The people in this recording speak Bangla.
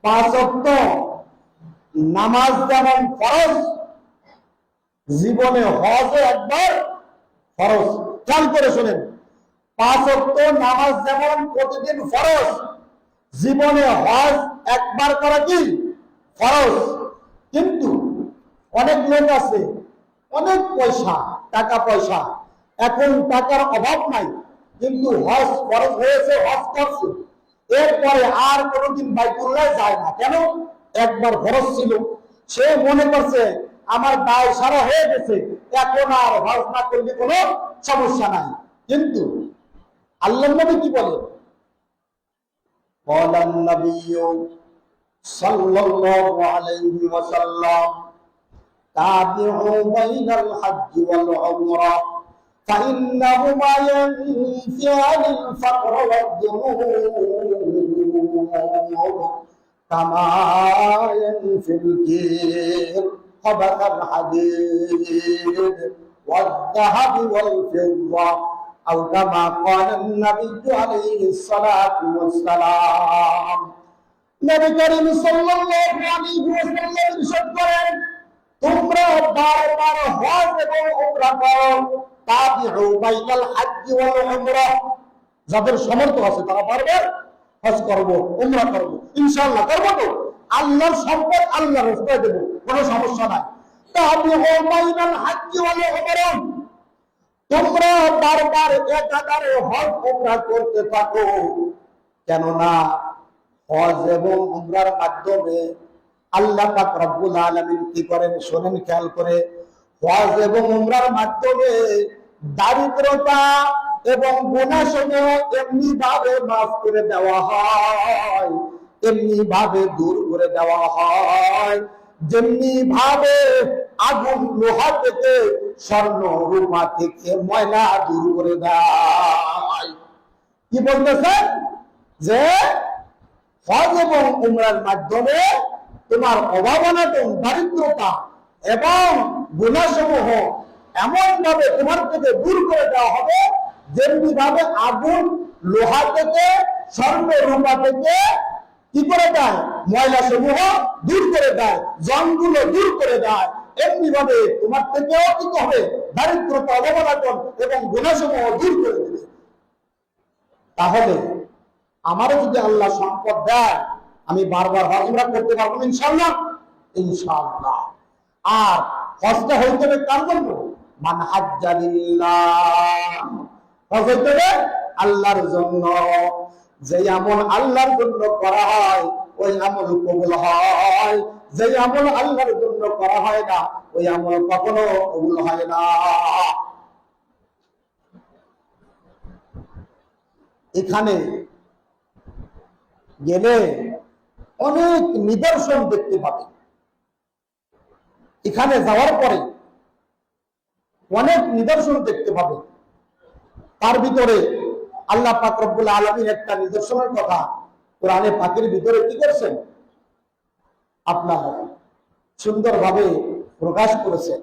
পাঁচ ওয়াক্ত নামাজ যেমন ফরজ, জীবনে হজও একবার ফরজ। খেয়াল করে শোনেন, পাঁচ ওয়াক্ত নামাজ যেমন প্রতিদিন ফরজ, জীবনে হজ একবার করা কি ফরজ। কিন্তু অনেক লোক আছে, অনেক পয়সা, টাকা পয়সা, এখন টাকার অভাব নাই, কিন্তু হজ ফরজ হয়েছে, হজ করছে, এরপরে আর কোনোদিন বাইতুল্লাহ যায় না। কেন? একবার ফরজ ছিল, সে মনে করছে আমার দায় সারা হয়ে গেছে, এখন আর হজ না করলে কোনো সমস্যা নাই। কিন্তু আল্লাহর নবী কি বলে? قال النبي صلى الله عليه وسلم تابعوا بين الحج والعمرة فإنهما ينفيان الفقر والذنوب كما ينفي الكير خبث الحديد والذهب والفضة أو كما قال النبي عليه الصلاة والسلام। নবী করিম সাল্লাল্লাহু আলাইহি ওয়াসাল্লাম ইরশাদ করেন, তোমরা বারবার হজ এবং উমরা করো। তাবিউ বাইনাল হজ্জ ওয়াল উমরা, যাদের সামর্থ্য আছে তারা বারবার হজ করব, উমরা করব, ইনশাআল্লাহ করব। তো আল্লাহর সম্পদ আল্লাহর রাস্তায় দেব, কোনো সমস্যা নাই। তাবিউ বাইনাল হজ্জ ওয়াল উমরা, তোমরা বারবার একাধারে হজ উমরা করতে থাকো। কেননা হজ এবং উমরার মাধ্যমে আল্লাহ পাক রব্বুল আলামিন কি করেন শোনেন খেয়াল করে, হজ এবং উমরার মাধ্যমে দারিদ্রতা এবং গুনাহসমূহ এমনি ভাবে মাফ করে দেওয়া হয়, এমনি ভাবে দূর করে দেওয়া হয়, যেমনি ভাবে আগুন লোহা থেকে, স্বর্ণ রূপা থেকে ময়লা দূর করে দেয়। কি বলতেছেন? যে হজ এবং উমরার মাধ্যমে তোমার অভাবনাটন, দারিদ্রতা এবং গুনাহসমূহ এমন ভাবে তোমার থেকে দূর করে দেওয়া হবে, যেমনি ভাবে আগুন লোহা থেকে, স্বর্ণ রূপা থেকে কি করে দেয়, ময়লা সমূহ দূর করে দেয়, জংগুলো দূর করে দেয়, এমনি ভাবে তোমার থেকেও কি হবে, দারিদ্রতা, অভাবনাটন এবং গুনাহসমূহ দূর করে দেবে। তাহলে আমারও যদি আল্লাহ সম্পদ দেয়, আমি বারবার হজ উমরা করতে পারবো ইনশাআল্লাহ, ইনশাআল্লাহ। আর হজটা হইতে হবে কার জন্য? মান হাজ্জা লিল্লাহ, হজ হইতে হবে আল্লাহর জন্য। যে আমল আল্লাহর জন্য করা হয় ওই আমল কবুল হয়, যে আমল আল্লাহর জন্য করা হয় না ওই আমল কখনো কবুল হয় না। এখানে গেলে অনেক নিদর্শন দেখতে পাবে। এখানে যাওয়ার পরে অনেক নিদর্শন দেখতে পাবে। তার ভিতরে আল্লাহ পাক রব্বুল আলামিন একটা নিদর্শনের কথা কোরআনে পাকের ভিতরে কি করছেন, আপনার সুন্দরভাবে প্রকাশ করেছেন।